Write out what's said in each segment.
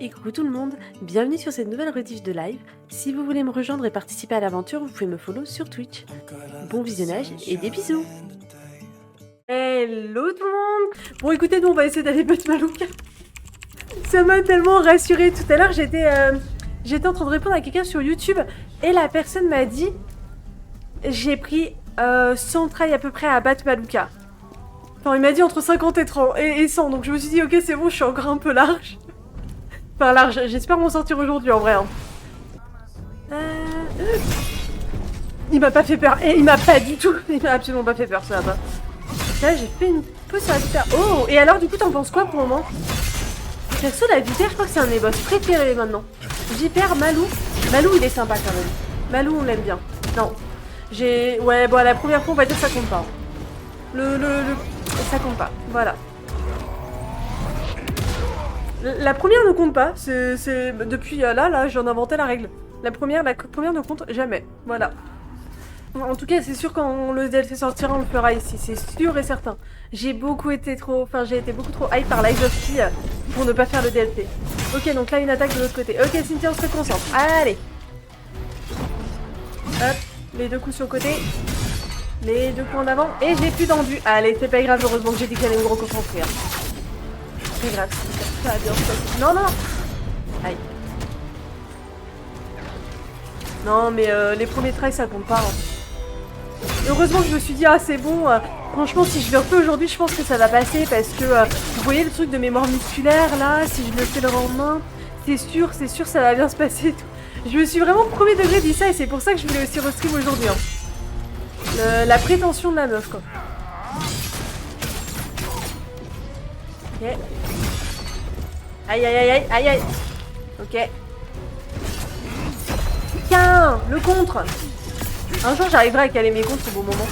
Et coucou tout le monde, bienvenue sur cette nouvelle rediff de live. Si vous voulez me rejoindre et participer à l'aventure, vous pouvez me follow sur Twitch. Bon visionnage et des bisous. Hello tout le monde. Bon écoutez, nous on va essayer d'aller battre Malouka. Ça m'a tellement rassurée. Tout à l'heure j'étais en train de répondre à quelqu'un sur YouTube et la personne m'a dit j'ai pris 100 tries à peu près à battre Malouka. Enfin il m'a dit entre 50 et 30 et 100, donc je me suis dit ok c'est bon, je suis encore un peu large. Enfin large, j'espère m'en sortir aujourd'hui en vrai. Hein. Il m'a pas fait peur, et il m'a pas du tout, il m'a absolument pas fait peur, ça va pas. Là j'ai fait une pause sur la vipère. Oh, et alors du coup t'en penses quoi pour le moment? Perso la vipère je crois que c'est un de mes boss préférés maintenant. Vipère, Malou, Malou il est sympa quand même. Malou on l'aime bien. Non, ouais bon la première fois on va dire que ça compte pas. Ça compte pas, voilà. La première ne compte pas, c'est depuis là, j'en ai inventé la règle. La première ne compte jamais, voilà. En tout cas, c'est sûr quand le DLC sortira, on le fera ici, c'est sûr et certain. J'ai été beaucoup trop hype par Lies of P pour ne pas faire le DLC. Ok, donc là une attaque de l'autre côté. Ok, Cynthia, on se concentre. Allez. Hop, les deux coups sur le côté. Les deux coups en avant. Et j'ai plus d'endu. Allez, c'est pas grave, heureusement que j'ai dit qu'elle allait me reconcentrer. C'est grave, ça va bien se passer. Non, non. Aïe. Non, mais les premiers tries, ça compte pas. Hein. Heureusement que je me suis dit, ah, c'est bon. Franchement, si je le refais aujourd'hui, je pense que ça va passer. Parce que, vous voyez le truc de mémoire musculaire, là, si je le fais le lendemain, c'est sûr, ça va bien se passer. Je me suis vraiment premier degré dit ça, et c'est pour ça que je voulais aussi restream aujourd'hui. Hein. La prétention de la meuf, quoi. Ok. Aïe aïe aïe aïe aïe aïe. Ok. Tiens, le contre. Un jour j'arriverai à caler mes contres au bon moment.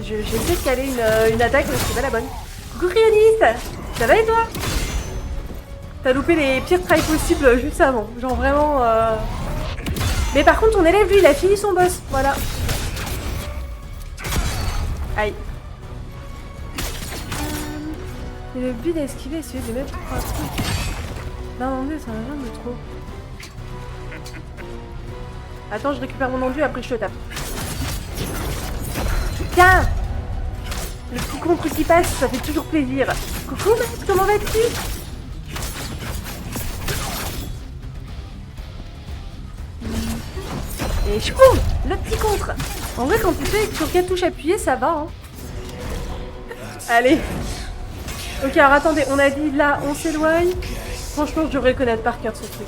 J'essaie de caler une attaque mais c'est pas la bonne. Coucou Rionis, ça va et toi? T'as loupé les pires tries possibles juste avant. Genre vraiment Mais par contre ton élève lui il a fini son boss. Voilà. Aïe. Et le but d'esquiver, c'est de mettre un truc. Non, mon dieu, ça va rien de trop. Attends, je récupère mon enduit, après je te tape. Tiens! Le petit contre qui passe, ça fait toujours plaisir. Coucou, mec, comment vas-tu? Et chpoum! Le petit contre! En vrai, quand tu sais sur quelle touche appuyer, ça va, hein. Allez! Ok, alors attendez, on a dit là, on s'éloigne. Franchement, je devrais connaître par cœur ce truc.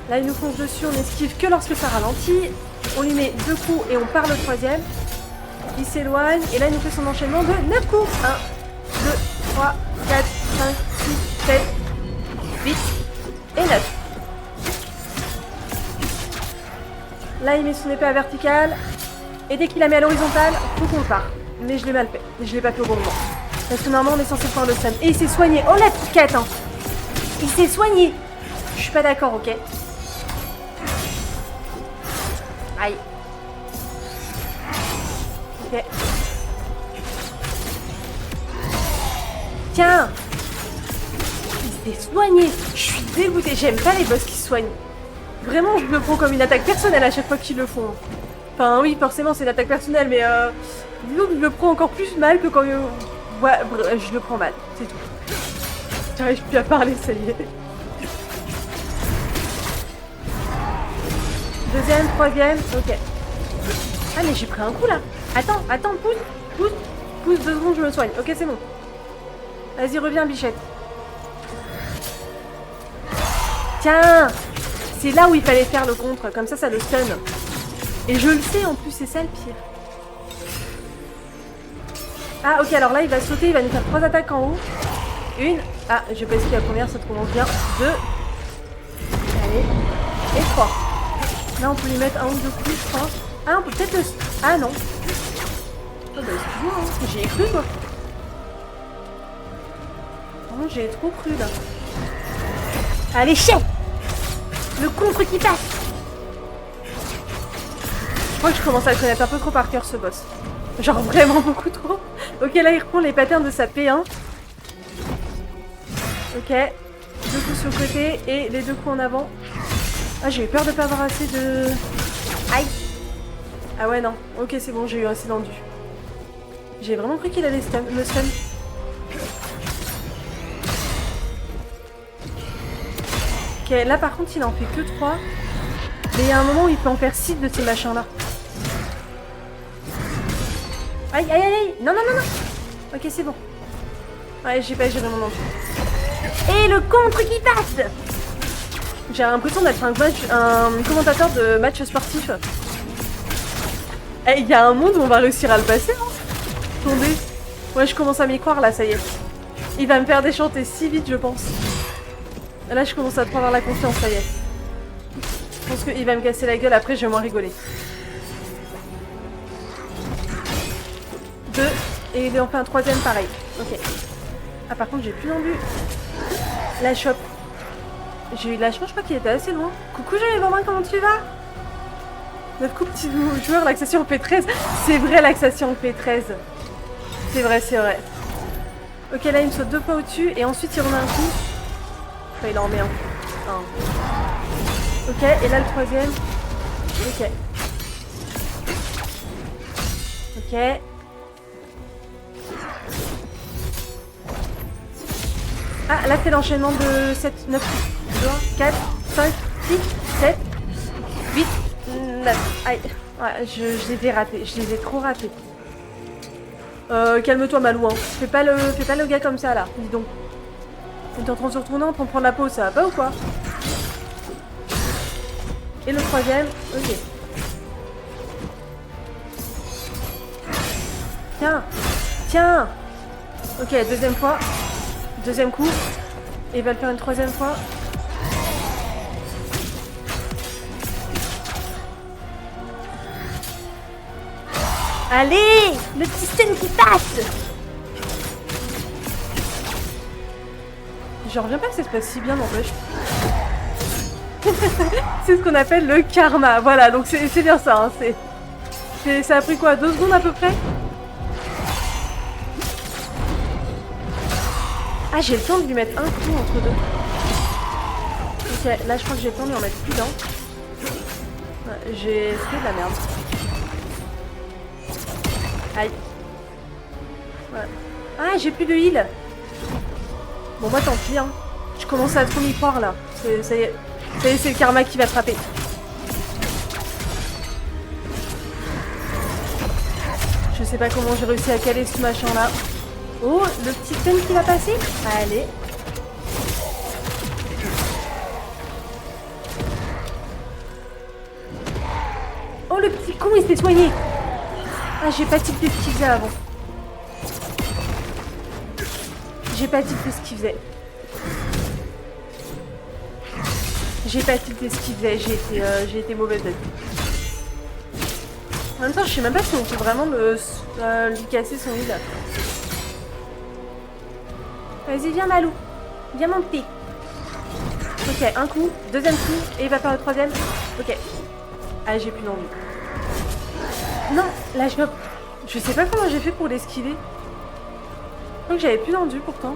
Là, il nous fonce dessus, on esquive que lorsque ça ralentit. On lui met 2 coups et on part le 3e. Il s'éloigne et là, il nous fait son enchaînement de 9 coups. 1, 2, 3, 4, 5, 6, 7, 8 et 9. Là, il met son épée à verticale. Et dès qu'il la met à l'horizontale, faut qu'on le part. Mais je l'ai mal fait. Je l'ai pas fait au bon moment. Parce que normalement, on est censé prendre le stun. Et il s'est soigné. Oh, la piquette, hein. Il s'est soigné. Je suis pas d'accord, ok. Aïe. Ok. Tiens. Il s'est soigné. Je suis dégoûtée. J'aime pas les boss qui se soignent. Vraiment, je le prends comme une attaque personnelle à chaque fois qu'ils le font. Enfin, oui, forcément, c'est une attaque personnelle, mais disons que je le prends encore plus mal que quand... Ouais, je le prends mal, c'est tout. J'arrive plus à parler, ça y est. Deuxième, troisième, ok. Ah mais j'ai pris un coup là. Attends, pousse 2 secondes, je me soigne. Ok, c'est bon. Vas-y, reviens, bichette. Tiens, c'est là où il fallait faire le contre, comme ça le stun. Et je le sais en plus, c'est ça le pire. Ah ok, alors là il va sauter, il va nous faire 3 attaques en haut. 1. Ah, je vais pas esquiver la première, ça commence bien. 2. Allez. Et 3. Là on peut lui mettre 1 ou 2 coups, je crois. Ah, on peut peut-être le... Ah non. Oh bah excuse-moi, hein. J'y ai cru quoi. Oh, j'ai trop cru là. Allez, chien. Le contre qui passe. Je crois que je commence à le connaître un peu trop par cœur ce boss. Genre vraiment beaucoup trop. Ok, là il reprend les patterns de sa P1. Ok. 2 coups sur le côté et les 2 coups en avant. Ah, j'ai eu peur de pas avoir assez de... Aïe. Ah ouais, non. Ok, c'est bon, j'ai eu assez d'endu. J'ai vraiment cru qu'il allait me stun. Ok, là par contre, il en fait que 3. Mais il y a un moment où il peut en faire 6 de ces machins-là. Aïe, aïe, aïe, aïe. Non, non, non, non. Ok, c'est bon. Ouais, j'ai pas géré mon endu. Et le contre qui passe. J'ai l'impression d'être un commentateur de match sportif. Il y a un monde où on va réussir à le passer, hein. Attendez. Ouais, je commence à m'y croire, là, ça y est. Il va me faire déchanter si vite, je pense. Là, je commence à prendre la confiance, ça y est. Je pense qu'il va me casser la gueule, après, je vais moins rigoler. 2. Et il en fait un 3ème, pareil. Ok. Ah, par contre, j'ai plus d'endu. La chope. J'ai eu de la chance, je crois qu'il était assez loin. Coucou, j'avais Romain, comment tu vas? Notre coup petit joueur, l'axation P13. C'est vrai, l'axation P13. C'est vrai, c'est vrai. Ok, là, il me saute 2 fois au-dessus et ensuite il remet un coup. Enfin, il en remet un. Ok, et là, le 3ème. Ok. Ok. Ah, là, c'est l'enchaînement de 7, 9, 2, 4, 5, 6, 7, 8, 9. Aïe. Ouais, je les ai ratés. Je les ai trop ratés. Calme-toi, Malou. Hein. Fais pas le gars comme ça, là. Dis donc. On est en train de se retourner, en train de prendre la pause. Ça va pas ou quoi? Et le 3ème. Ok. Tiens. Tiens. Ok, 2ème fois. 2ème coup. Et il va le faire une 3ème fois. Allez, le petit stun qui passe. Je reviens pas que ça se passe si bien, n'empêche. C'est ce qu'on appelle le karma. Voilà, donc c'est bien ça. Hein, ça a pris quoi, 2 secondes à peu près? Ah, j'ai le temps de lui mettre un coup entre deux. Ok, là je crois que j'ai le temps de lui en mettre plus d'un. Ouais, j'ai fait de la merde. Aïe. Ouais. Ah, j'ai plus de heal. Bon, moi tant pis, hein. Je commence à trop m'y croire là. Ça y est, c'est le karma qui va frapper. Je sais pas comment j'ai réussi à caler ce machin là. Oh, le petit thème qui va passer. Allez. Oh, le petit con, il s'est soigné. Ah, j'ai pas tilté ce qu'il faisait avant. J'ai pas tilté ce qu'il faisait. J'ai pas tilté ce qu'il faisait. J'ai été mauvaise bête. En même temps, je sais même pas si on peut vraiment lui casser son heal. Vas-y, viens, Malou. Viens, mon petit. Ok, un coup, 2ème coup, et il va faire le 3ème. Ok. Ah, j'ai plus d'envie. Non, là, je sais pas comment j'ai fait pour l'esquiver. Je crois que j'avais plus d'endu, pourtant.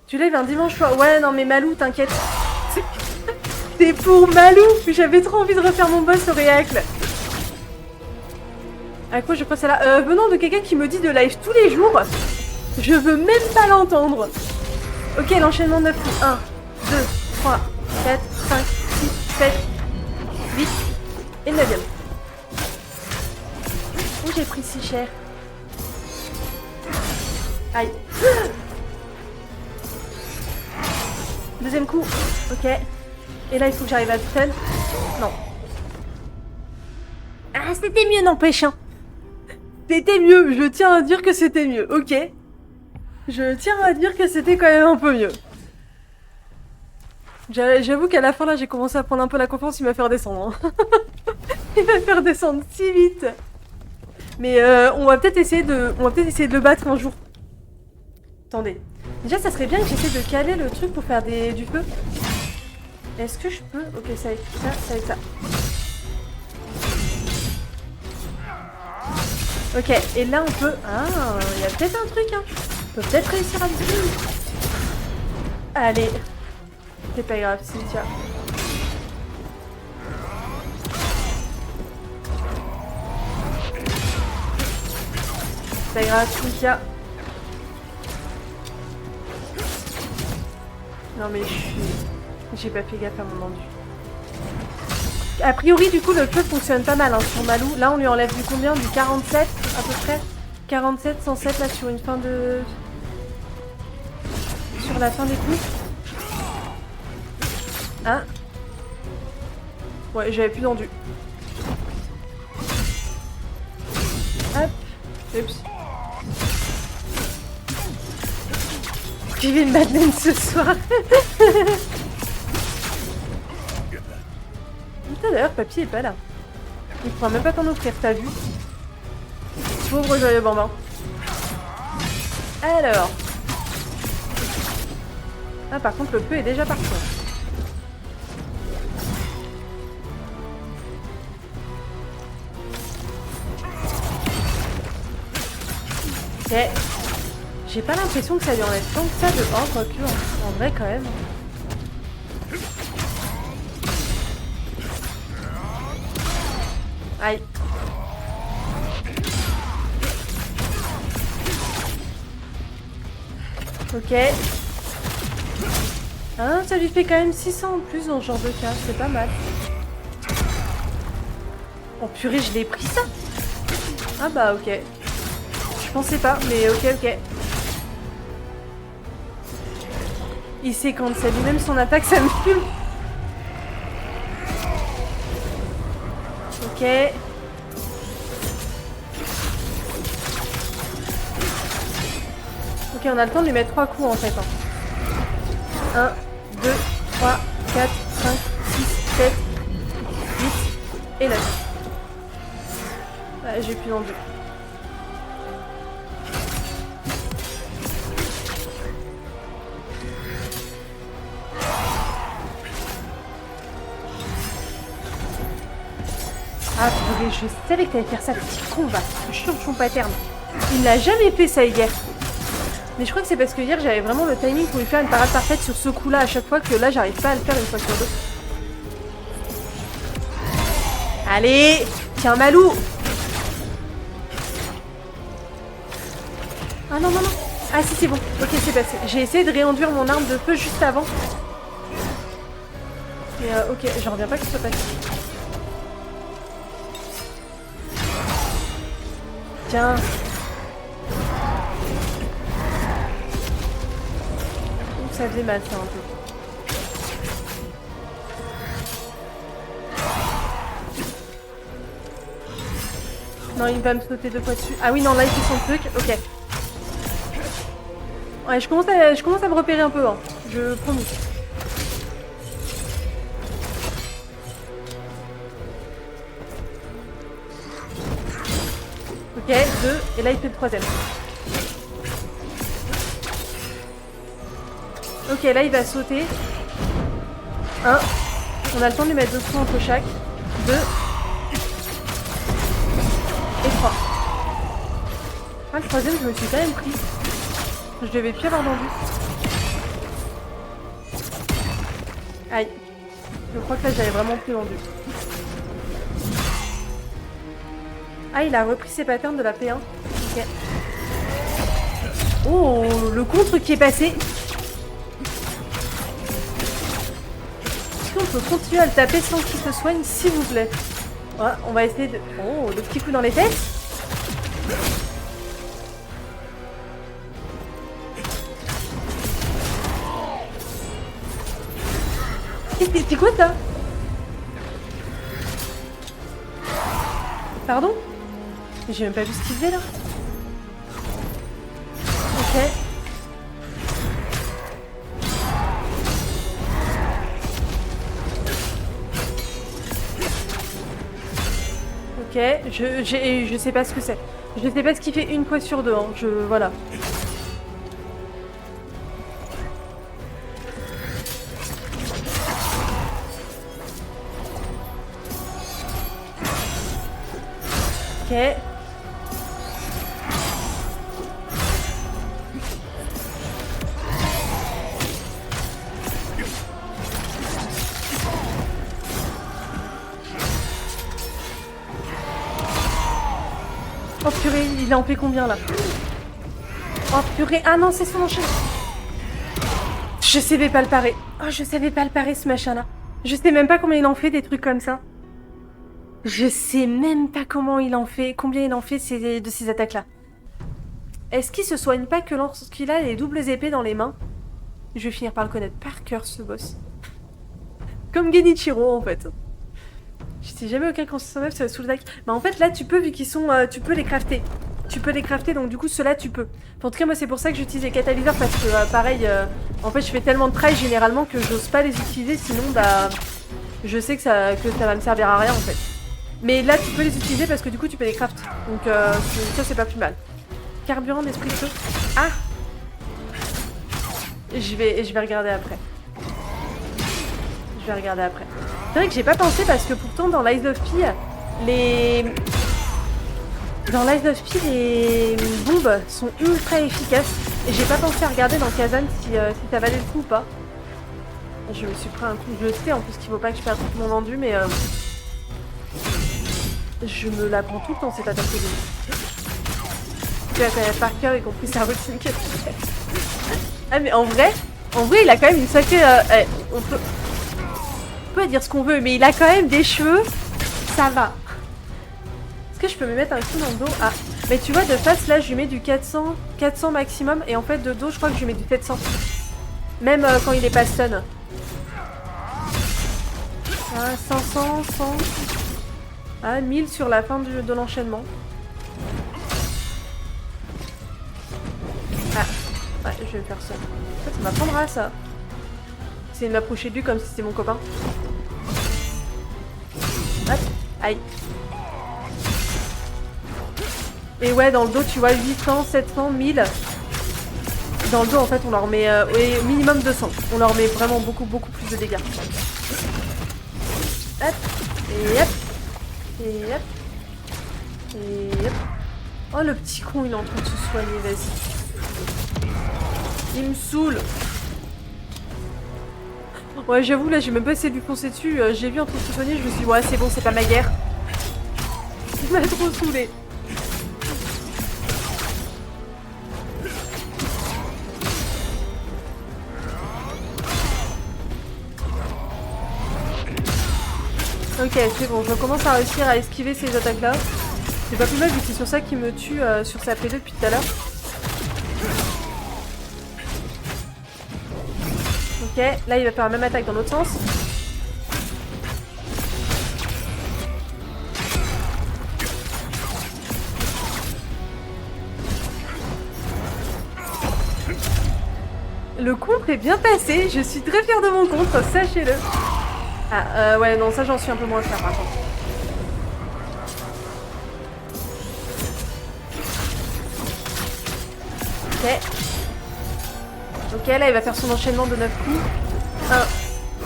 Tu lèves un dimanche soir. Ouais, non, mais Malou, t'inquiète. C'est pour Malou. J'avais trop envie de refaire mon boss au réacle. À quoi je passe là venant de quelqu'un qui me dit de live tous les jours. Je veux même pas l'entendre. Ok, l'enchaînement 9 coups. 1, 2, 3, 4, 5, 6, 7, 8 et le 9ème. Oh, j'ai pris si cher. Aïe. 2ème coup. Ok. Et là, il faut que j'arrive à le stun. Non. Ah, c'était mieux, n'empêche. Hein. C'était mieux. Je tiens à dire que c'était mieux. Ok. Je tiens à dire que c'était quand même un peu mieux. J'avoue qu'à la fin, là, j'ai commencé à prendre un peu la confiance. Il m'a fait redescendre. Hein. Il va faire descendre si vite. Mais on va peut-être essayer de le battre un jour. Attendez. Déjà, ça serait bien que j'essaie de caler le truc pour faire du feu. Est-ce que je peux? Ok, ça va être ça, ça va être ça. Ok, et là on peut... Ah, il y a peut-être un truc, hein. On peut peut-être réussir à le tuer. Allez. C'est pas grave, Cynthia. C'est pas grave, Cynthia. Non mais j'ai pas fait gaffe à mon endu. A priori, du coup, le jeu fonctionne pas mal hein, sur Malou. Là, on lui enlève du combien? Du 47 à peu près. 47, 107 là sur une fin de... Sur la fin des coups. Hein? Ouais, j'avais plus d'endu. Hop. Oups. J'ai vu une Madeleine ce soir. Putain, d'ailleurs, Papy est pas là. Il pourra même pas t'en offrir, t'as vu? Pauvre joyeux bambin. Alors. Ah, par contre, le feu est déjà parti. Ok. J'ai pas l'impression que ça lui enlève tant que ça de... Oh, quoique, en vrai, quand même. Aïe. Ok. Ah, ça lui fait quand même 600 en plus dans ce genre de cas, c'est pas mal. Oh purée, je l'ai pris ça. Ah bah ok. Je pensais pas, mais ok. Il sait quand c'est lui-même son attaque, ça me fume. Ok. Ok, on a le temps de lui mettre 3 coups en fait. 1, 2, 3, 4, 5, 6, 7, 8 et 9. Ouais, j'ai plus d'endu. Ah purée, je savais que t'allais faire ça, petit con, va. Je suis son paterne. Il n'a jamais fait ça hier. Mais je crois que c'est parce que hier j'avais vraiment le timing pour lui faire une parade parfaite sur ce coup-là à chaque fois que là j'arrive pas à le faire une fois sur deux. Allez, tiens Malou. Ah non. Ah si c'est bon, ok c'est passé. J'ai essayé de réenduire mon arme de feu juste avant. Et ok, j'en reviens pas que ce soit passé. Tiens. Ça faisait mal ça un peu. Non, il va me sauter 2 fois dessus. Ah oui, non, là il fait son truc. Ok. Ouais, je commence à me repérer un peu. Hein. Je promets. Ok, 2. Et là il fait le 3ème. Ok, là il va sauter. 1. On a le temps de lui mettre 2 coups entre chaque. 2. Et 3. Ah, le 3ème, je me suis quand même pris. Je devais plus avoir d'endu. Aïe. Je crois que là j'avais vraiment plus d'endu. Ah, il a repris ses patterns de la P1. Ok. Oh, le contre qui est passé. Est-ce qu'on peut continuer à le taper sans qu'il se soigne, s'il vous plaît? Ouais, on va essayer de... Oh, le petit coup dans les têtes. C'est quoi ça? Pardon? J'ai même pas vu ce qu'il faisait là. Ok. Ok, je sais pas ce que c'est. Je sais pas ce qu'il fait une fois sur deux, hein. Voilà. Ok. Oh purée, il en fait combien là? Oh purée, ah non, c'est son enchaînement. Je savais pas le parer. Oh, je savais pas le parer ce machin là. Je sais même pas combien il en fait des trucs comme ça. Je sais même pas comment il en fait, combien il en fait de ces attaques là. Est-ce qu'il se soigne pas que lorsqu'il a les doubles épées dans les mains? Je vais finir par le connaître par cœur ce boss. Comme Genichiro en fait. Je sais jamais aucun conseil sur les soul attack. Mais en fait là tu peux, vu qu'ils sont... tu peux les crafter. Tu peux les crafter, donc du coup ceux-là tu peux. Enfin, en tout cas moi c'est pour ça que j'utilise les catalyseurs, parce que pareil, en fait je fais tellement de try généralement que j'ose pas les utiliser, sinon bah je sais que ça va me servir à rien en fait. Mais là tu peux les utiliser parce que du coup tu peux les craft. Donc ça c'est pas plus mal. Carburant d'esprit de feu. Ah, je vais regarder après. Je vais regarder après. C'est vrai que j'ai pas pensé parce que pourtant dans l'Ice of P, Dans l'Ice of P, les bombes sont ultra efficaces. Et j'ai pas pensé à regarder dans Kazan si ça valait le coup ou pas. Je me suis pris un coup. Je sais en plus qu'il faut pas que je perde tout mon endu, mais je me la prends tout le temps cette attaque de bombes. Tu la connais par cœur, y compris sa routine. Ah mais en vrai, il a quand même une sacrée... on peut dire ce qu'on veut, mais il a quand même des cheveux. Ça va. Est-ce que je peux me mettre un coup dans le dos? Ah, mais tu vois, de face, là, je lui mets du 400 maximum. Et en fait, de dos, je crois que je lui mets du 700. Même quand il est pas stun. Ah, 500, 100... Ah, 1000 sur la fin de l'enchaînement. Ah, ouais, je vais faire ça. En fait, ça m'apprendra, ça. C'est de m'approcher de lui comme si c'était mon copain. Hop, aïe. Et ouais, dans le dos, tu vois, 800, 700, 1000. Dans le dos, en fait, on leur met au minimum 200. On leur met vraiment beaucoup plus de dégâts. Hop, et hop, et hop, et hop. Oh, le petit con, il est en train de se soigner, vas-y. Il me saoule. Ouais, j'avoue, là, j'ai même pas essayé de lui foncer dessus. J'ai vu en train de se soigner, je me suis dit, ouais, c'est bon, c'est pas ma guerre. Il m'a trop saoulé. Ok, c'est bon, je commence à réussir à esquiver ces attaques-là. C'est pas plus mal vu que c'est sur ça qu'il me tue sur sa P2 depuis tout à l'heure. Ok, là il va faire la même attaque dans l'autre sens. Le contre est bien passé, je suis très fière de mon contre, sachez-le. Ah, ouais, non, ça j'en suis un peu moins fière par contre. Ok. Ok, là il va faire son enchaînement de 9 coups. 1,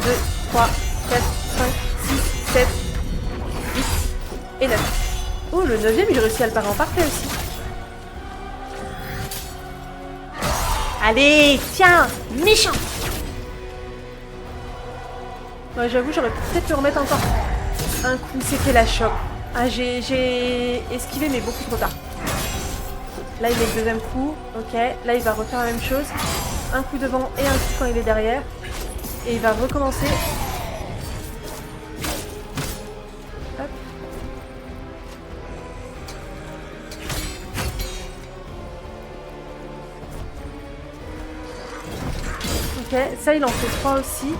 2, 3, 4, 5, 6, 7, 8 et 9. Oh, le 9ème, j'ai réussi à le parer en parfait aussi. Allez, tiens, méchant. Ouais, j'avoue, j'aurais peut-être pu remettre encore un coup, c'était la choc. Ah, j'ai esquivé, mais beaucoup trop tard. Là, il met le deuxième coup. Ok, là, il va refaire la même chose. Un coup devant et un coup quand il est derrière. Et il va recommencer. Hop. Ok, ça, il en fait 3 aussi.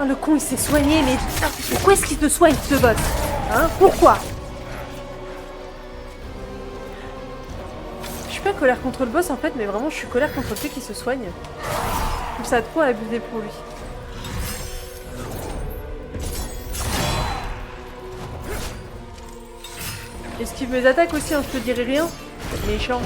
Oh, le con, il s'est soigné, mais pourquoi est-ce qu'il te soigne, ce boss? Hein? Pourquoi? Je suis pas colère contre le boss, en fait, mais vraiment, je suis colère contre le fait qu'il se soigne. Je trouve ça trop abusé pour lui. Esquive mes attaques aussi, hein, je te dirai rien. Méchant.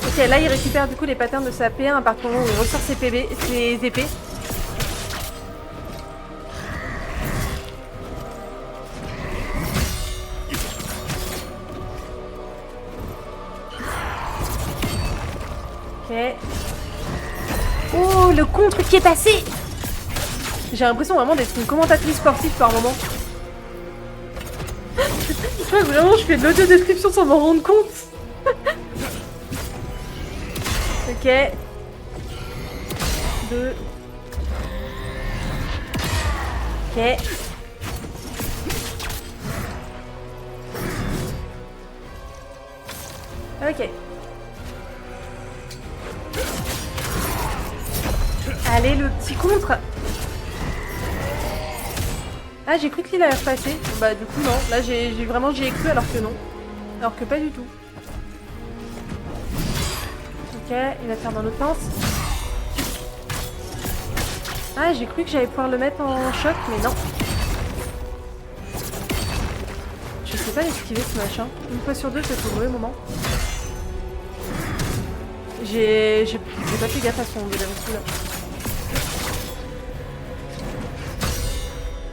Ok, là il récupère du coup les patterns de sa P1 à partir du moment où il ressort ses PB, ses épées. Ok. Oh, le contre qui est passé. J'ai l'impression vraiment d'être une commentatrice sportive par moment. Je crois que vraiment je fais de l'audio-description sans m'en rendre compte. Ok. 2. Ok. Ok. Allez, le petit contre. Ah, j'ai cru qu'il allait repasser. Bah, du coup, non. Là, j'y ai cru alors que non. Alors que pas du tout. Ok, il va faire dans l'autre sens. Ah, j'ai cru que j'allais pouvoir le mettre en choc, mais non. Je sais pas l'esquiver ce machin. Une fois sur deux, c'est au mauvais moment. J'ai pas fait gaffe à son délai là.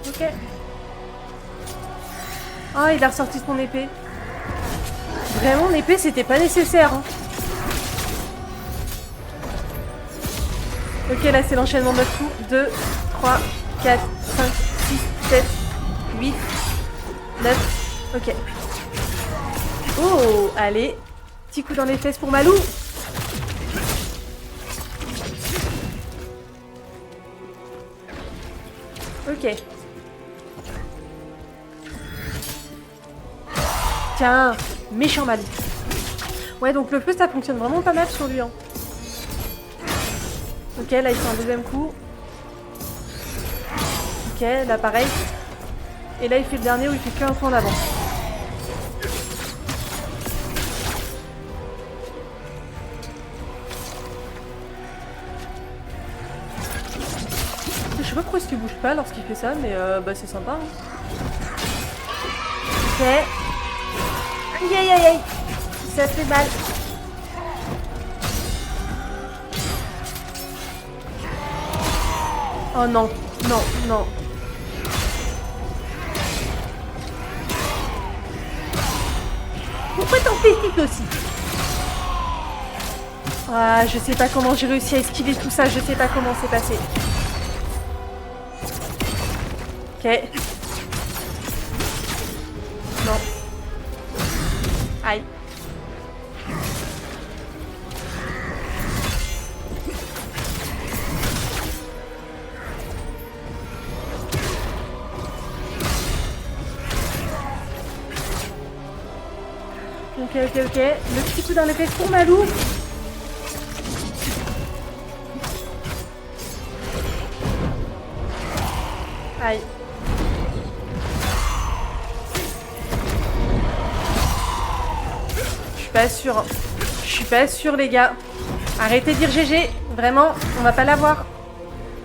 Ok. Ah, il a ressorti son épée. Vraiment, l'épée, c'était pas nécessaire. Hein. Ok, là, c'est l'enchaînement de 9 coups. 2, 3, 4, 5, 6, 7, 8, 9. Ok. Oh, allez. Petit coup dans les fesses pour Malou. Ok. Tiens, méchant Malou. Ouais, donc le feu, ça fonctionne vraiment pas mal sur lui. Hein. Ok, là, il fait un deuxième coup. Ok, là, pareil. Et là, il fait le dernier où il fait qu'un coup en avant. Je sais pas pourquoi il bouge pas lorsqu'il fait ça, mais bah, c'est sympa. Hein. Ok. Aïe, aïe, aïe, aïe. Ça fait mal. Oh non, non, non. Pourquoi t'en fais si aussi? Ah, je sais pas comment j'ai réussi à esquiver tout ça, je sais pas comment c'est passé. Ok. Non. Aïe. Ok, ok, ok. Le petit coup dans les fesses pour Malou. Aïe. Je suis pas sûre. Je suis pas sûre, les gars. Arrêtez de dire GG. Vraiment, on va pas l'avoir.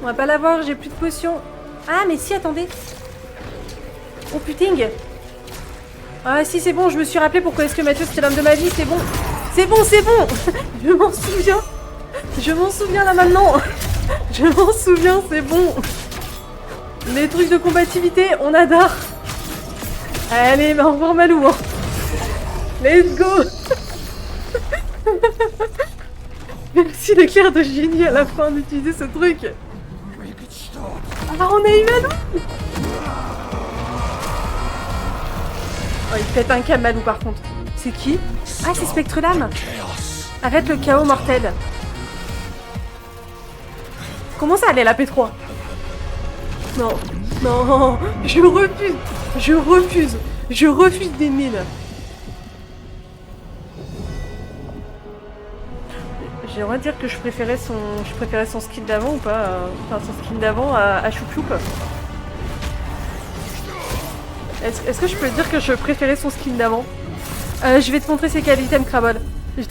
On va pas l'avoir, j'ai plus de potions. Ah, mais si, attendez. Oh putain. Ah si, c'est bon, je me suis rappelé pourquoi est-ce que Mathieu c'était l'homme de ma vie, c'est bon. C'est bon, c'est bon. Je m'en souviens. Je m'en souviens là maintenant. Je m'en souviens, c'est bon. Les trucs de combativité, on adore. Allez, bah, au revoir Malou. Hein. Let's go. Merci l'éclair de génie à la fin d'utiliser ce truc. Ah, on a eu Malou. Oh, il pète un câble Malou par contre. C'est qui? Ah, c'est Spectre Lame. Arrête le chaos mortel. Comment ça, elle est la P3? Non, non, je refuse. Je refuse. Je refuse des mines. J'aimerais dire que je préférais son skill d'avant ou pas. Enfin, son skill d'avant à Choup Choup. Est-ce que je peux dire que je préférais son skin d'avant? Je vais te montrer ses qualités, Crabble.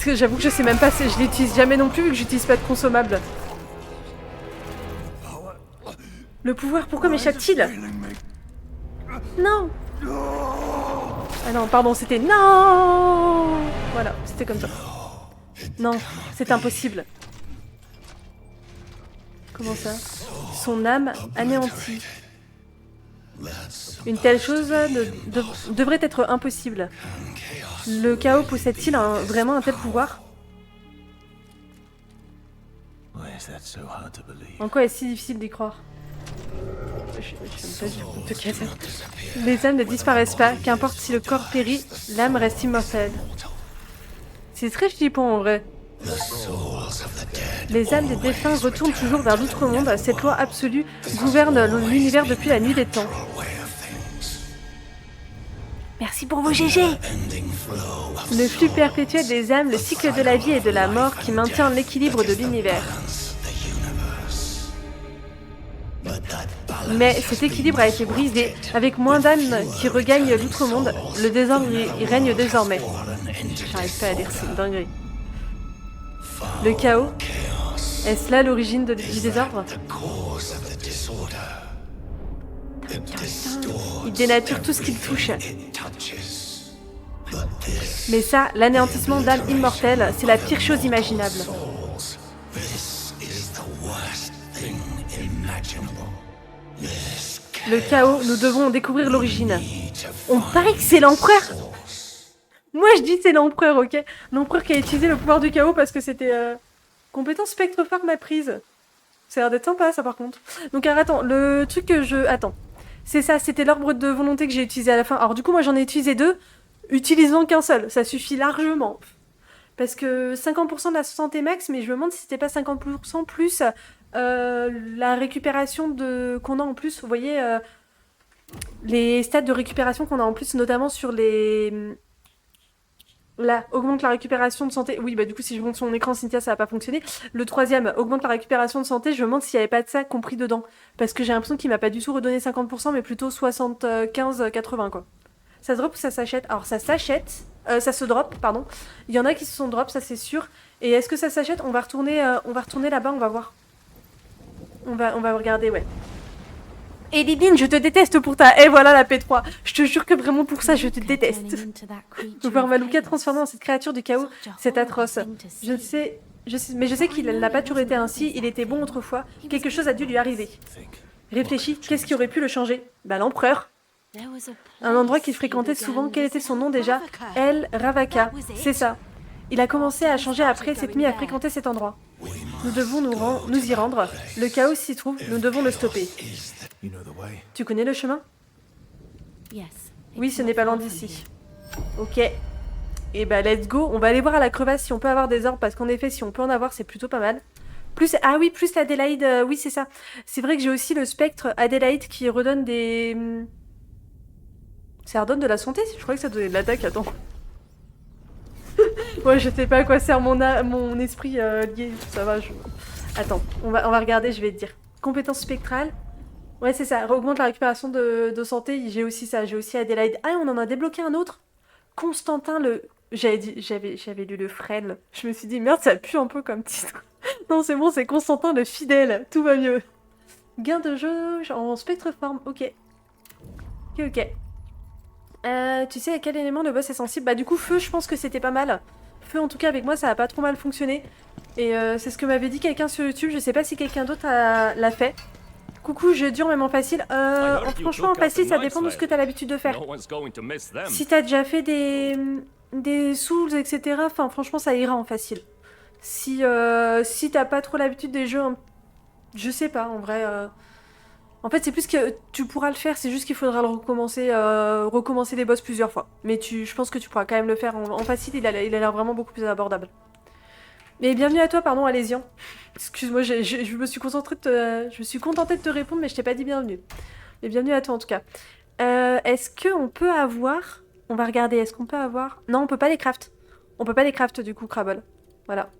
J'avoue que je sais même pas, je l'utilise jamais non plus vu que j'utilise pas de consommable. Le pouvoir, pourquoi m'échappe-t-il? Non. Ah non, pardon, c'était non. Voilà, c'était comme ça. Non, c'est impossible. Comment ça? Son âme anéantie. Une telle chose devrait être impossible. Le chaos possède-t-il vraiment un tel pouvoir? En quoi est-ce si difficile d'y croire? Je sais même pas de quelle âme. Les âmes ne disparaissent pas, qu'importe si le corps périt, l'âme reste immortelle. C'est très flippant en vrai. Les âmes des défunts retournent toujours vers l'outre-monde. Cette loi absolue gouverne l'univers depuis la nuit des temps. Merci pour vos GG. Le flux perpétuel des âmes, le cycle de la vie et de la mort qui maintient l'équilibre de l'univers. Mais cet équilibre a été brisé. Avec moins d'âmes qui regagnent l'outre-monde, le désordre y règne désormais. J'arrive pas à dire, c'est une dinguerie. Le chaos, est-ce là l'origine du désordre? Il dénature tout ce qu'il touche. Mais ça, l'anéantissement d'âmes immortelles, c'est la pire chose imaginable. Le chaos, nous devons découvrir l'origine. On paraît que c'est l'empereur. Moi je dis c'est l'empereur, ok? L'empereur qui a utilisé le pouvoir du chaos parce que c'était... Compétence spectre phare m'a prise. Ça a l'air d'être sympa ça par contre. Donc alors attends, le truc que je... Attends. C'est ça, c'était l'arbre de volonté que j'ai utilisé à la fin. Alors du coup moi j'en ai utilisé 2. Utilisons qu'un seul, ça suffit largement. Parce que 50% de la santé max, mais je me demande si c'était pas 50% plus la récupération qu'on a en plus. Vous voyez, les stats de récupération qu'on a en plus, notamment sur les... Là, augmente la récupération de santé. Oui, bah du coup, si je monte sur mon écran, Cynthia, ça va pas fonctionner. Le troisième, augmente la récupération de santé. Je me demande s'il y avait pas de ça compris dedans. Parce que j'ai l'impression qu'il m'a pas du tout redonné 50%, mais plutôt 75-80, quoi. Ça se drop ou ça s'achète? Alors, ça s'achète. Ça se drop, pardon. Il y en a qui se sont drop, ça c'est sûr. Et est-ce que ça s'achète? On va retourner là-bas, on va voir. On va regarder, ouais. Et Lydine, je te déteste pour ta... Et voilà la P3. Je te jure que vraiment pour ça, je te déteste. De voir Malouka transformée en cette créature du chaos, c'est atroce. Mais je sais qu'il n'a pas toujours été ainsi. Il était bon autrefois. Quelque chose a dû lui arriver. Réfléchis, qu'est-ce qui aurait pu le changer? Bah l'empereur. Un endroit qu'il fréquentait souvent. Quel était son nom déjà? El Ravaka. C'est ça. Il a commencé à changer après s'être mis à fréquenter cet endroit. Nous devons nous y rendre. Le chaos s'y trouve, nous devons le stopper. Tu connais le chemin? Oui, ce n'est pas loin d'ici. Ok. Et bah let's go. On va aller voir à la crevasse si on peut avoir des orbes, parce qu'en effet, si on peut en avoir, c'est plutôt pas mal. Ah oui, plus Adélaïde, oui c'est ça. C'est vrai que j'ai aussi le spectre Adélaïde qui redonne des... Ça redonne de la santé? Je crois que ça donnait de l'attaque, attends. Ouais, je sais pas à quoi sert mon esprit lié, ça va, Attends, on va regarder, je vais te dire. Compétence spectrale. Ouais, c'est ça, augmente la récupération de santé, j'ai aussi ça, j'ai aussi Adélaïde. Ah, on en a débloqué un autre. Constantin le... J'avais lu le frêle. Je me suis dit, merde, ça pue un peu comme titre. Non, c'est bon, c'est Constantin le fidèle, tout va mieux. Gain de jeu en spectre forme, ok. Ok. Tu sais à quel élément le boss est sensible? Bah du coup, feu, je pense que c'était pas mal. Feu, en tout cas, avec moi, ça a pas trop mal fonctionné. Et c'est ce que m'avait dit quelqu'un sur YouTube, je sais pas si quelqu'un d'autre l'a fait. Coucou, je dure même en facile. Franchement, en facile, ça dépend de ce que t'as l'habitude de faire. Si t'as déjà fait des souls, etc., enfin, franchement, ça ira en facile. Si t'as pas trop l'habitude des jeux, je sais pas, en vrai... En fait, c'est plus que tu pourras le faire, c'est juste qu'il faudra le recommencer les boss plusieurs fois. Mais je pense que tu pourras quand même le faire en facile, il a l'air vraiment beaucoup plus abordable. Mais bienvenue à toi, pardon, Alésian. Excuse-moi, je me suis contentée de te répondre, mais je t'ai pas dit bienvenue. Mais bienvenue à toi en tout cas. Est-ce qu'on peut avoir... On va regarder, est-ce qu'on peut avoir... Non, on peut pas les craft. On peut pas les craft du coup, Crabble. Voilà.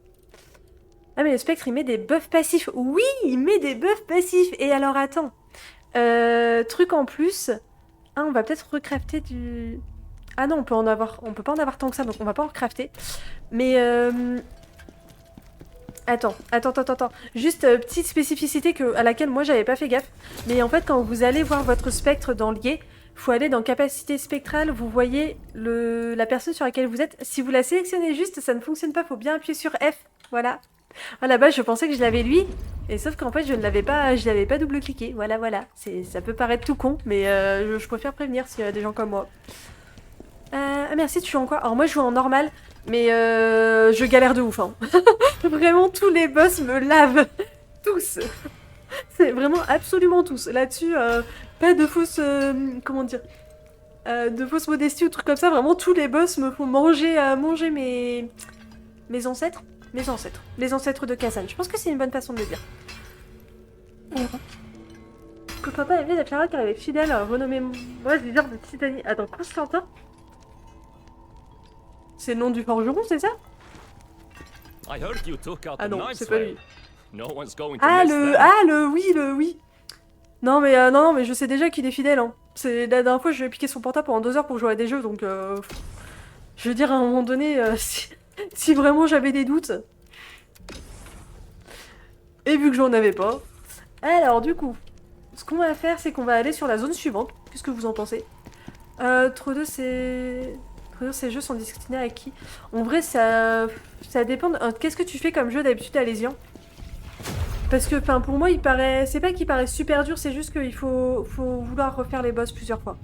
Ah mais le spectre il met des buffs passifs. Oui, il met des buffs passifs. Et alors attends. Truc en plus. Ah, on va peut-être recrafter du... Ah non, on peut pas en avoir tant que ça, donc on va pas en recrafter. Mais Attends. Juste petite spécificité à laquelle moi j'avais pas fait gaffe. Mais en fait quand vous allez voir votre spectre dans lié, faut aller dans capacité spectrale, vous voyez la personne sur laquelle vous êtes. Si vous la sélectionnez juste, ça ne fonctionne pas, faut bien appuyer sur F. Voilà. À la base, je pensais que je l'avais lui, et sauf qu'en fait, je l'avais pas double-cliqué. Voilà. Ça peut paraître tout con, mais je préfère prévenir s'il y a des gens comme moi. Ah merci, tu joues en quoi? Alors moi, je joue en normal, mais je galère de ouf. Hein. Vraiment, tous les boss me lavent. Tous. C'est vraiment absolument tous. Là-dessus, pas de fausse... comment dire de fausse modestie ou trucs comme ça. Vraiment, tous les boss me font manger mes ancêtres. Mes ancêtres. Les ancêtres de Kazan. Je pense que c'est une bonne façon de le dire. Que papa aimait la pirate car elle est fidèle, renommée... Ouais, je vais dire de Titanie. Attends, Constantin? C'est le nom du forgeron, c'est ça? Ah non, c'est pas lui. Oui. Non mais je sais déjà qu'il est fidèle, hein. C'est la dernière fois je lui ai piqué son portable pendant 2 heures pour jouer à des jeux, donc je veux dire à un moment donné, si vraiment j'avais des doutes. Et vu que j'en avais pas. Alors du coup, ce qu'on va faire c'est qu'on va aller sur la zone suivante. Qu'est-ce que vous en pensez? Trop 2 c'est... Ces jeux sont destinés à qui? En vrai, ça dépend. Qu'est-ce que tu fais comme jeu d'habitude à Lésion? Parce que, enfin, pour moi, il paraît. C'est pas qu'il paraît super dur, c'est juste qu'il faut vouloir refaire les boss plusieurs fois.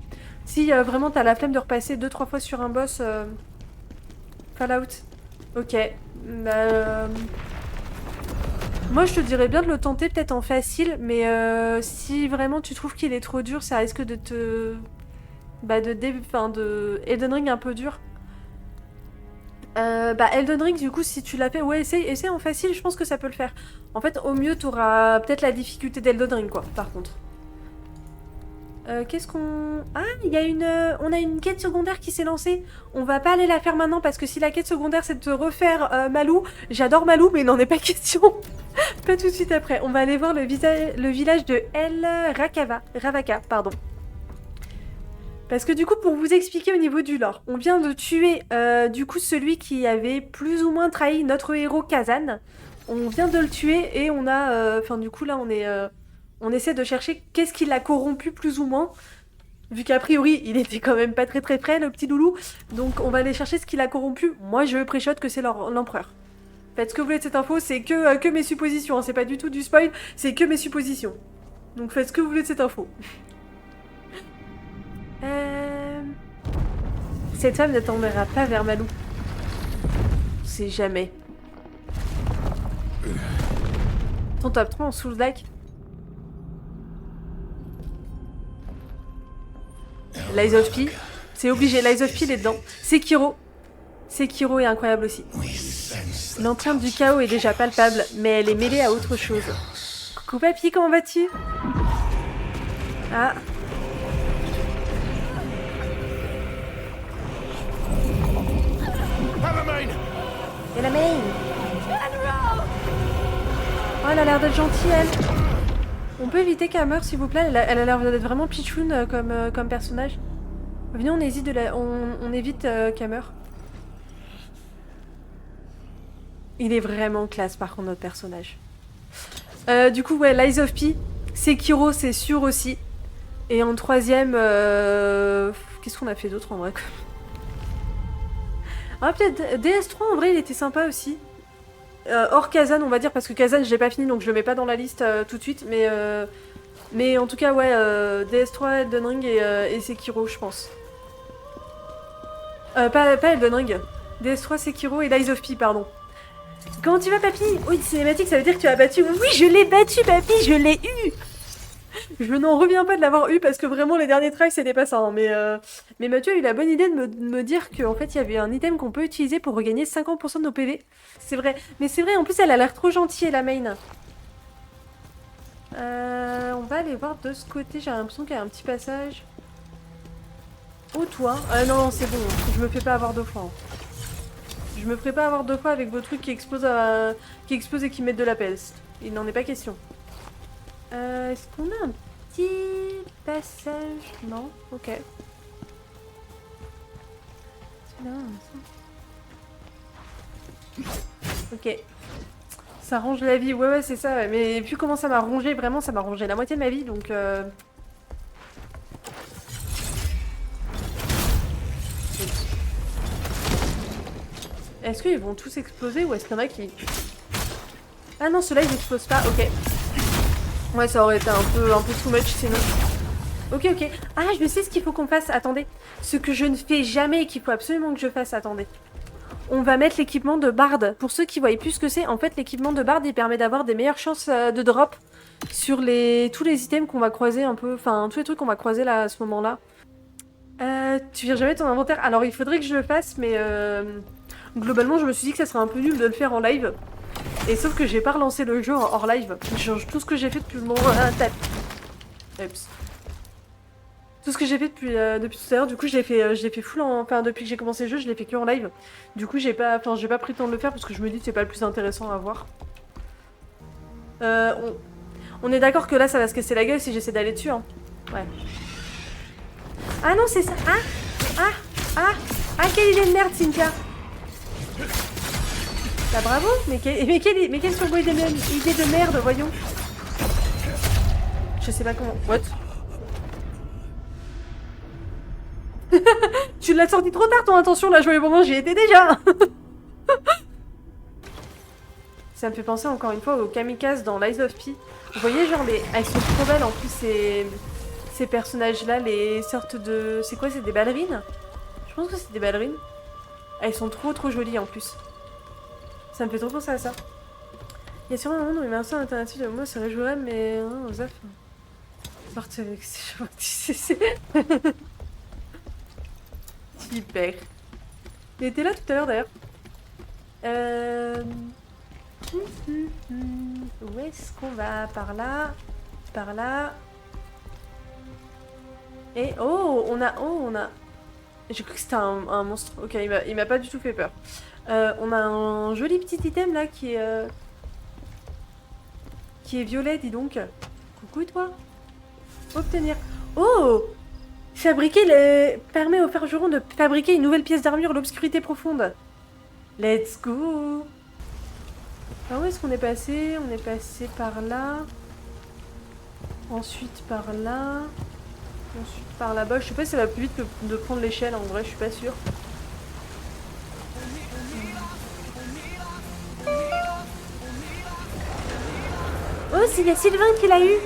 Si vraiment t'as la flemme de repasser 2-3 fois sur un boss, Fallout. Ok. Moi, je te dirais bien de le tenter peut-être en facile, mais si vraiment tu trouves qu'il est trop dur, ça risque de te. de Elden Ring un peu dur. Elden Ring, du coup, si tu l'as fait, ouais, essaye en facile, je pense que ça peut le faire. En fait, au mieux, t'auras peut-être la difficulté d'Elden Ring, quoi, par contre. Qu'est-ce qu'on... Ah, il y a on a une quête secondaire qui s'est lancée. On va pas aller la faire maintenant, parce que si la quête secondaire, c'est de te refaire Malou, j'adore Malou, mais il n'en est pas question. Pas tout de suite après. On va aller voir le village de El Ravaka, pardon. Parce que du coup, pour vous expliquer au niveau du lore, on vient de tuer du coup celui qui avait plus ou moins trahi notre héros Kazan. On vient de le tuer et on a... Enfin du coup là on essaie de chercher qu'est-ce qui l'a corrompu plus ou moins. Vu qu'a priori il était quand même pas très près le petit loulou. Donc on va aller chercher ce qui l'a corrompu. Moi je préchote que c'est l'empereur. Faites ce que vous voulez de cette info, c'est que mes suppositions. Hein. C'est pas du tout du spoil, c'est que mes suppositions. Donc faites ce que vous voulez de cette info. Cette femme ne t'emmènera pas vers Malou. C'est jamais. Ton top 3 en Souls-like. Lies of P. C'est obligé, Lies of P il est dedans. Sekiro. Sekiro est incroyable aussi. L'empreinte du chaos est déjà palpable, mais elle est mêlée à autre chose. Coucou papy, comment vas-tu? Ah. Et la main. Oh, elle a l'air d'être gentille, elle. On peut éviter qu'elle meure, s'il vous plaît. Elle a l'air d'être vraiment pitchoun comme personnage. Venez, on évite qu'elle meure. Il est vraiment classe, par contre, notre personnage. Du coup, ouais, Lies of P. Sekiro, c'est sûr aussi. Et en troisième... Qu'est-ce qu'on a fait d'autre, en vrai? Ah, peut-être DS3 en vrai il était sympa aussi. Hors Kazan on va dire parce que Kazan je l'ai pas fini donc je le mets pas dans la liste tout de suite mais en tout cas ouais DS3, Elden Ring et Sekiro je pense. Pas Elden Ring. DS3, Sekiro et Lies of P pardon. Comment tu vas papy? Oui cinématique ça veut dire que tu as battu. Oui je l'ai battu papy, je l'ai eu. Je n'en reviens pas de l'avoir eu parce que vraiment les derniers tries c'était pas ça. Hein. Mais Mathieu a eu la bonne idée de me dire qu'en fait il y avait un item qu'on peut utiliser pour regagner 50% de nos PV. C'est vrai. Mais c'est vrai, en plus elle a l'air trop gentille la main. On va aller voir de ce côté, j'ai l'impression qu'il y a un petit passage. Oh toi. Non, c'est bon, je me fais pas avoir 2 fois. Hein. Je me ferai pas avoir 2 fois avec vos trucs qui explosent et qui mettent de la peste. Il n'en est pas question. Est-ce qu'on a un petit passage? Non? Ok. Ok. Ça range la vie, ouais c'est ça, ouais. Mais vu comment ça m'a rongé, vraiment ça m'a rongé la moitié de ma vie, donc Est-ce qu'ils vont tous exploser ou est-ce qu'il y en a qui... Ah non, ceux-là ils explosent pas, ok. Ouais, ça aurait été un peu too much sinon. Ok. Ah, je sais ce qu'il faut qu'on fasse. Attendez. Ce que je ne fais jamais et qu'il faut absolument que je fasse. Attendez. on va mettre l'équipement de barde. Pour ceux qui voient plus ce que c'est, en fait, l'équipement de barde, il permet d'avoir des meilleures chances de drop sur tous les items qu'on va croiser un peu, enfin, tous les trucs qu'on va croiser là, à ce moment-là. Tu vires jamais ton inventaire? Alors, il faudrait que je le fasse, mais globalement, je me suis dit que ça serait un peu nul de le faire en live. Et sauf que j'ai pas relancé le jeu hors live. Je change tout ce que j'ai fait depuis le moment... Oups. Tout ce que j'ai fait depuis tout à l'heure, du coup je l'ai fait full en... Enfin depuis que j'ai commencé le jeu, je l'ai fait que en live. Du coup j'ai pas pris le temps de le faire parce que je me dis que c'est pas le plus intéressant à voir. On est d'accord que là ça va se casser la gueule si j'essaie d'aller dessus, hein. Ouais. Ah non c'est ça. Ah quelle idée de merde Cynthia. Bah bravo, mais quelle surbo idée de merde, voyons. Je sais pas comment... What? Tu l'as sorti trop tard ton intention là, joyeux moment, j'y étais déjà. Ça me fait penser encore une fois aux kamikazes dans Lies of P. Vous voyez genre elles sont trop belles en plus ces personnages là, les sortes de... C'est quoi, c'est des ballerines? Je pense que c'est des ballerines. Elles sont trop jolies en plus. Ça me fait trop penser à ça. Il y a sûrement un moment où il m'a un alternative de moi, ça serait jouable, mais... Oh, Zaf. Sorte avec ces... Super. Il était là tout à l'heure d'ailleurs. Où est-ce qu'on va? Par là. Par là. Et on a... J'ai cru que c'était un monstre. Ok, il m'a pas du tout fait peur. On a un joli petit item là qui est violet, dis donc. Coucou toi. Obtenir. Oh! Permet au forgeron de fabriquer une nouvelle pièce d'armure, l'obscurité profonde. Let's go! Alors où est-ce qu'on est passé? On est passé par là. Ensuite par là. Ensuite par là-bas. Je sais pas si ça va plus vite que de prendre l'échelle, en vrai, je suis pas sûre. Oh, c'est y a Sylvain qui l'a eu!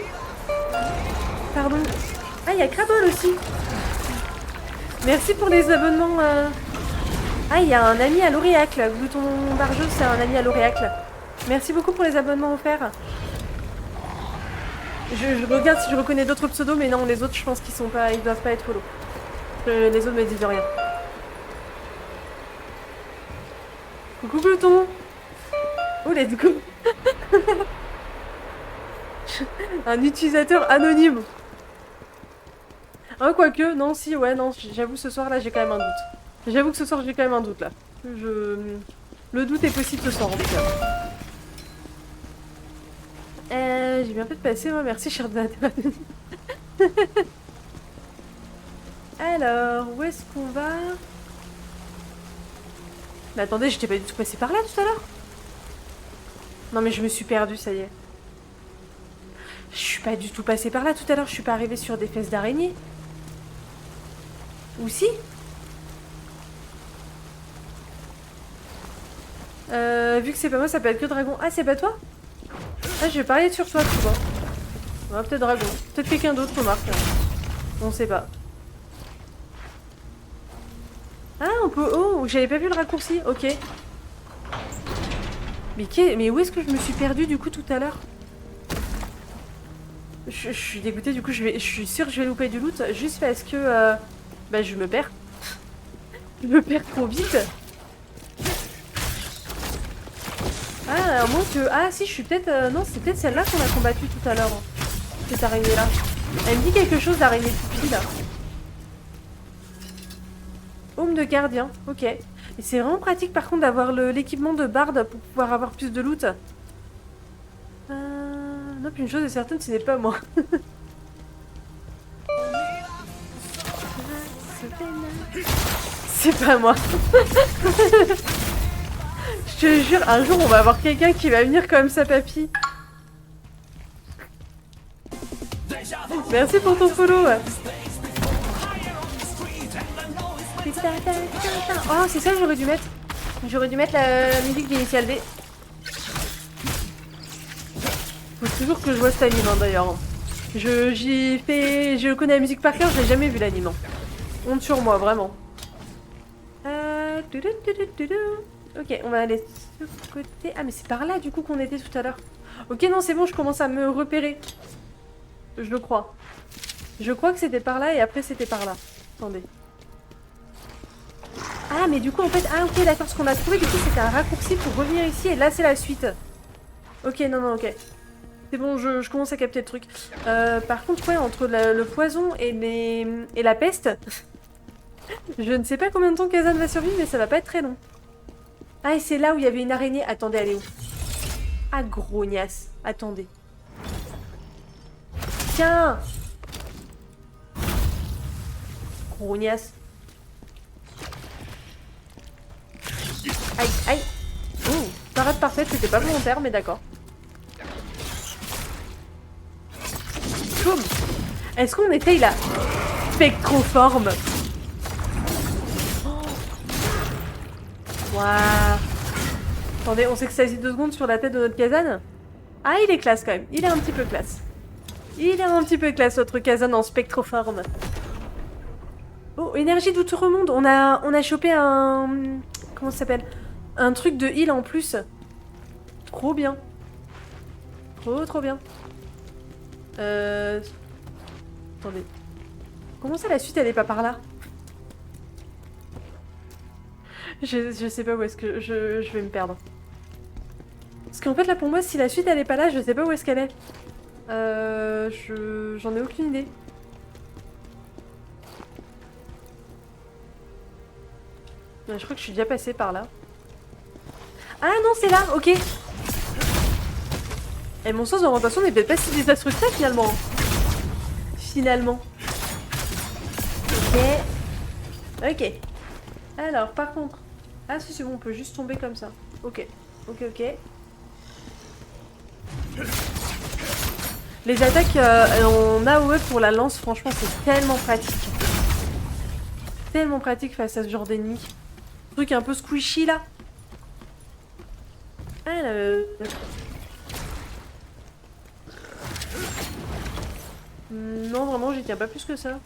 Pardon. Ah, il y a Crabble aussi. Merci pour les abonnements. Ah, il y a un ami à l'Oréacle. Glouton Barjot, c'est un ami à l'Oréacle. Merci beaucoup pour les abonnements offerts. Je regarde si je reconnais d'autres pseudos, mais non, les autres, je pense qu'ils doivent pas être follow. Les autres me disent rien. Coucou Glouton. Oh, let's go. Un utilisateur anonyme. Ah, quoique, non, si, ouais, non, j'avoue, ce soir, là, j'ai quand même un doute. J'avoue que ce soir, j'ai quand même un doute, là. Le doute est possible ce soir, en tout cas. J'ai bien fait de passer, moi, merci, cher donateur. Alors, où est-ce qu'on va? Mais attendez, j'étais pas du tout passé par là, tout à l'heure. Non, mais je me suis perdue, ça y est. Je suis pas du tout passée par là, tout à l'heure, je suis pas arrivée sur des fesses d'araignée. Ou si? Vu que c'est pas moi, ça peut être que dragon. Ah, c'est pas toi? Ah, je vais parler sur toi, tu vois. Ouais, peut-être dragon. Peut-être quelqu'un d'autre, remarque. On sait pas. Ah, on peut... Oh, j'avais pas vu le raccourci. Ok. Mais où est-ce que je me suis perdue, du coup, tout à l'heure? Je suis dégoûtée, du coup, je suis sûre que je vais louper du loot, juste parce que... Bah, je me perds. Je me perds trop vite. Ah, à moins que... Ah, si, je suis peut-être... Non, c'est peut-être celle-là qu'on a combattue tout à l'heure. Cette araignée-là. Elle me dit quelque chose d'araignée pupille, là. Home de gardien, ok. Et c'est vraiment pratique, par contre, d'avoir l'équipement de barde pour pouvoir avoir plus de loot. Non, puis une chose est certaine, ce n'est pas moi. C'est pas moi. Je te jure, un jour on va avoir quelqu'un qui va venir comme ça, papy. Merci pour ton follow. Oh, c'est ça que j'aurais dû mettre. J'aurais dû mettre la musique d'initial D. Faut toujours que je vois cet anime, hein, d'ailleurs. Je connais la musique par cœur, je n'ai jamais vu l'anime. Honte sur moi, vraiment. Ok, on va aller de ce côté. Ah, mais c'est par là du coup qu'on était tout à l'heure. Ok, non, c'est bon, je commence à me repérer. Je le crois. Je crois que c'était par là et après c'était par là. Attendez. Ah, mais du coup, en fait... Ah, ok, d'accord, ce qu'on a trouvé, du coup, c'était un raccourci pour revenir ici et là, c'est la suite. Ok, non, non, ok. C'est bon, je commence à capter le truc. Par contre, ouais, entre le poison et la peste, je ne sais pas combien de temps Kazan va survivre, mais ça va pas être très long. Ah, et c'est là où il y avait une araignée. Attendez, elle est où? Ah, grognasse. Attendez. Tiens! Grognasse. Aïe, aïe. Oh, parade parfaite, c'était pas volontaire, mais d'accord. Choum. Est-ce qu'on essaye la spectroforme? Waouh. Attendez, on s'extasie 2 secondes sur la tête de notre Kazan. Ah, il est classe quand même. Il est un petit peu classe. Il est un petit peu classe, notre Kazan en spectroforme. Oh, énergie d'outre-monde. On a chopé un... Comment ça s'appelle? Un truc de heal en plus. Trop bien. Trop bien. Attendez. Comment ça, la suite, elle est pas par là? Je sais pas où est-ce que... Je vais me perdre. Parce qu'en fait, là, pour moi, si la suite, elle est pas là, je sais pas où est-ce qu'elle est. J'en ai aucune idée. Je crois que je suis déjà passée par là. Ah non, c'est là, ok. Et mon sens d'orientation n'est peut-être pas si désastreux que ça, finalement. Finalement. Ok. Ok. Alors, par contre... Ah si, c'est bon, on peut juste tomber comme ça. Ok. Ok, ok. Les attaques en AOE pour la lance, franchement, c'est tellement pratique. Tellement pratique face à ce genre d'ennemi. Truc un peu squishy, là. Alors... Non, vraiment, j'y tiens pas plus que ça.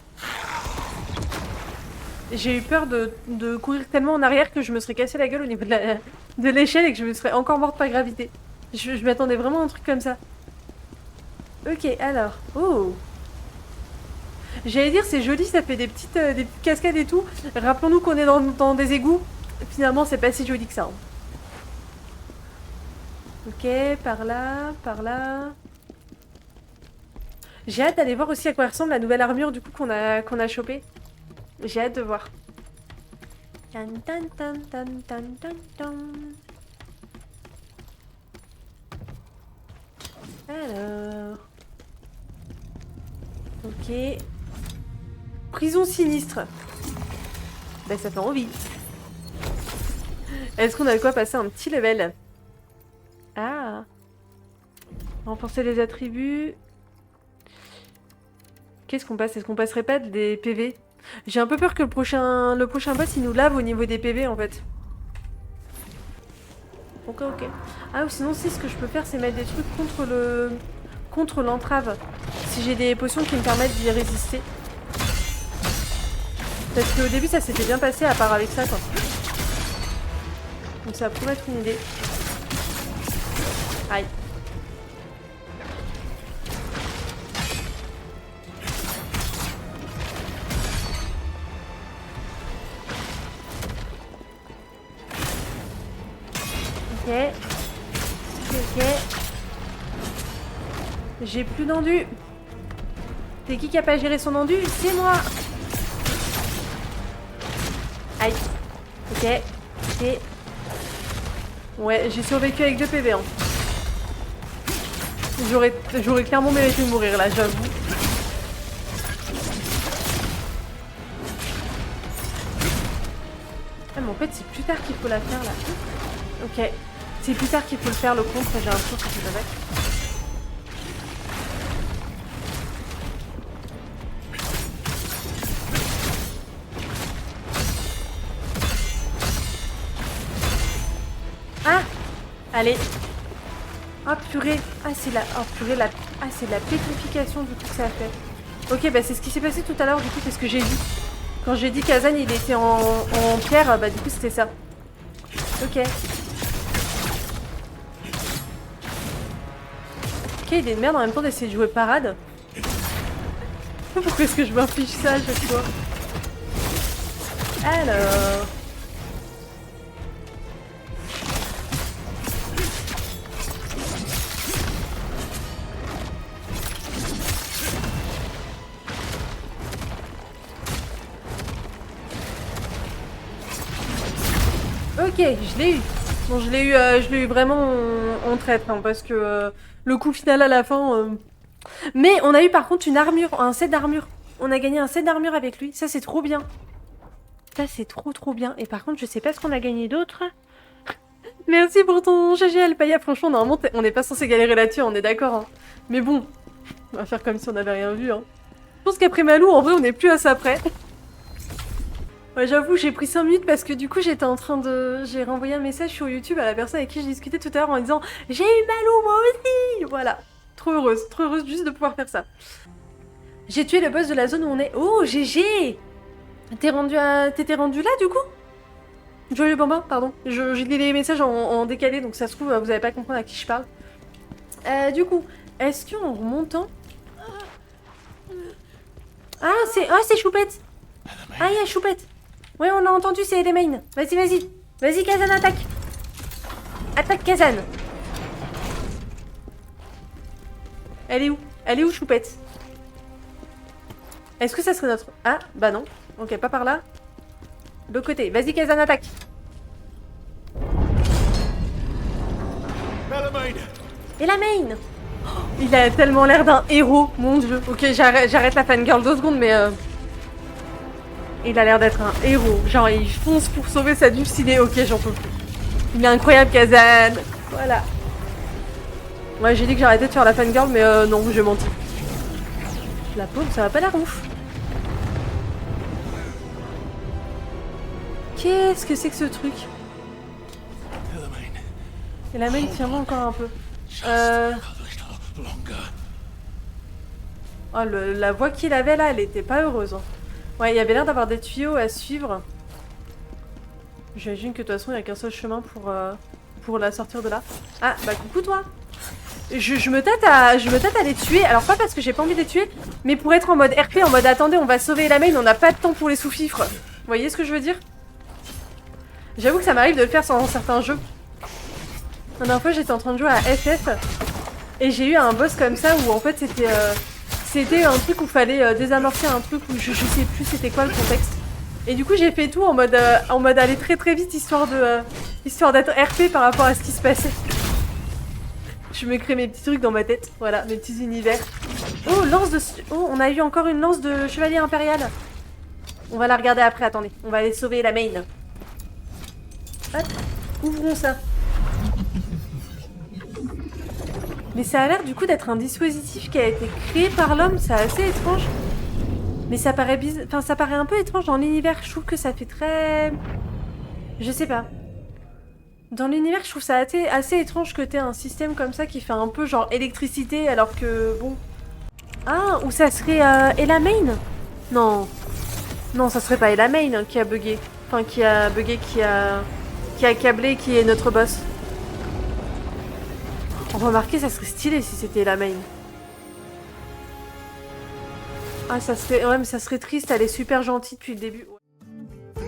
J'ai eu peur de courir tellement en arrière que je me serais cassé la gueule au niveau de l'échelle et que je me serais encore morte par gravité. Je m'attendais vraiment à un truc comme ça. Ok, alors... Oh! J'allais dire, c'est joli, ça fait des petites cascades et tout. Rappelons-nous qu'on est dans des égouts. Finalement, c'est pas si joli que ça. Hein. Ok, par là, par là... J'ai hâte d'aller voir aussi à quoi ressemble la nouvelle armure du coup qu'on a chopée. J'ai hâte de voir. Tan, tan, tan, tan, tan, tan, tan. Alors... Ok. Prison sinistre. Ben ça fait envie. Est-ce qu'on a de quoi passer un petit level? Ah. Renforcer les attributs. Qu'est-ce qu'on passe? Est-ce qu'on passerait pas des PV? J'ai un peu peur que le prochain boss il nous lave au niveau des PV en fait. Ok, ok. Ah ou sinon si, ce que je peux faire c'est mettre des trucs contre l'entrave. Si j'ai des potions qui me permettent d'y résister. Parce qu'au début ça s'était bien passé à part avec ça quoi. Donc ça pourrait être une idée. Aïe. Ok. Ok. J'ai plus d'endu. C'est qui a pas géré son endu? C'est moi. Aïe. Ok. Ok. Ouais, j'ai survécu avec 2 PV. Hein. J'aurais clairement mérité de mourir là, j'avoue. Ah mais en fait c'est plus tard qu'il faut la faire là. Ok. C'est plus tard qu'il faut le faire le contre, j'ai un tour que je vais mettre. Ah! Allez! Ah purée! Ah c'est la... Oh purée, la... Ah c'est de la pétrification du coup que ça a fait. Ok, bah c'est ce qui s'est passé tout à l'heure du coup, c'est ce que j'ai vu. Quand j'ai dit Kazan il était en pierre, bah du coup c'était ça. Ok. Ok, il est de merde en même temps d'essayer de jouer parade. Pourquoi est-ce que je m'inflige ça à chaque fois? Alors... Ok, je l'ai eu. Bon, je l'ai eu vraiment en traître, hein, parce que le coup final à la fin... Mais on a eu par contre une armure, un set d'armure. On a gagné un set d'armure avec lui, ça c'est trop bien. Ça c'est trop bien. Et par contre, je sais pas ce qu'on a gagné d'autre. Merci pour ton GG Alpaya, franchement, normalement on n'est pas censé galérer là-dessus, on est d'accord. Hein. Mais bon, on va faire comme si on n'avait rien vu. Hein. Je pense qu'après Malou, en vrai, on n'est plus à ça près. Ouais, j'avoue, j'ai pris 5 minutes parce que du coup, j'étais en train de... J'ai renvoyé un message sur YouTube à la personne avec qui je discutais tout à l'heure en disant « J'ai eu Malou, moi aussi !» Voilà. Trop heureuse juste de pouvoir faire ça. J'ai tué le boss de la zone où on est. Oh, GG! T'étais rendu là, du coup? Joyeux Bambin, pardon. J'ai lu les messages en décalé, donc ça se trouve, vous allez pas comprendre à qui je parle. Du coup, est-ce qu'en remontant... Ah, c'est Choupette! Ah, il y a Choupette! Ouais, on l'a entendu, c'est Elemaine. Vas-y, vas-y. Vas-y, Kazan, attaque. Attaque, Kazan. Elle est où? Elle est où, Choupette? Est-ce que ça serait notre... Ah, bah non. Ok, pas par là. De l'autre côté. Vas-y, Kazan, attaque. Elemaine. Il a tellement l'air d'un héros, mon dieu. Ok, j'arrête la fangirl 2 secondes, mais... Il a l'air d'être un héros. Genre, il fonce pour sauver sa dulcinée. Ok, j'en peux plus. Il est incroyable, Kazan. Voilà. Ouais, j'ai dit que j'arrêtais de faire la fangirl, mais non, j'ai menti. La pauvre, ça va pas l'air ouf. Qu'est-ce que c'est que ce truc? Et la main, tiens-moi encore un peu. Oh, la voix qu'il avait là, elle était pas heureuse. Hein. Ouais, il y avait l'air d'avoir des tuyaux à suivre. J'imagine que de toute façon, il n'y a qu'un seul chemin pour la sortir de là. Ah, bah coucou toi. Je me tâte à les tuer. Alors pas parce que j'ai pas envie de les tuer, mais pour être en mode RP, en mode attendez, on va sauver la main, on n'a pas de temps pour les sous-fifres. Vous voyez ce que je veux dire? J'avoue que ça m'arrive de le faire dans certains jeux. La dernière fois, j'étais en train de jouer à FF et j'ai eu un boss comme ça où en fait c'était un truc où fallait désamorcer un truc où je sais plus c'était quoi le contexte. Et du coup j'ai fait tout en mode aller très vite histoire d'être RP par rapport à ce qui se passait. Je me crée mes petits trucs dans ma tête, voilà, mes petits univers. Oh, oh, on a eu encore une lance de chevalier impérial. On va la regarder après, attendez. On va aller sauver la main. Hop, ouvrons ça. Mais ça a l'air du coup d'être un dispositif qui a été créé par l'homme, c'est assez étrange. Mais ça paraît enfin, ça paraît un peu étrange dans l'univers, je trouve que ça fait très... Je sais pas. Dans l'univers, je trouve ça assez étrange que t'aies un système comme ça qui fait un peu genre électricité alors que, bon... Ah, ou ça serait Elamain? Non. Non, ça serait pas Elamain qui a bugué. Enfin, qui a bugué, qui a câblé, qui est notre boss. Remarquez, ça serait stylé si c'était Elamain. Ah, ça serait... Ouais, mais ça serait triste, elle est super gentille depuis le début. Ouais.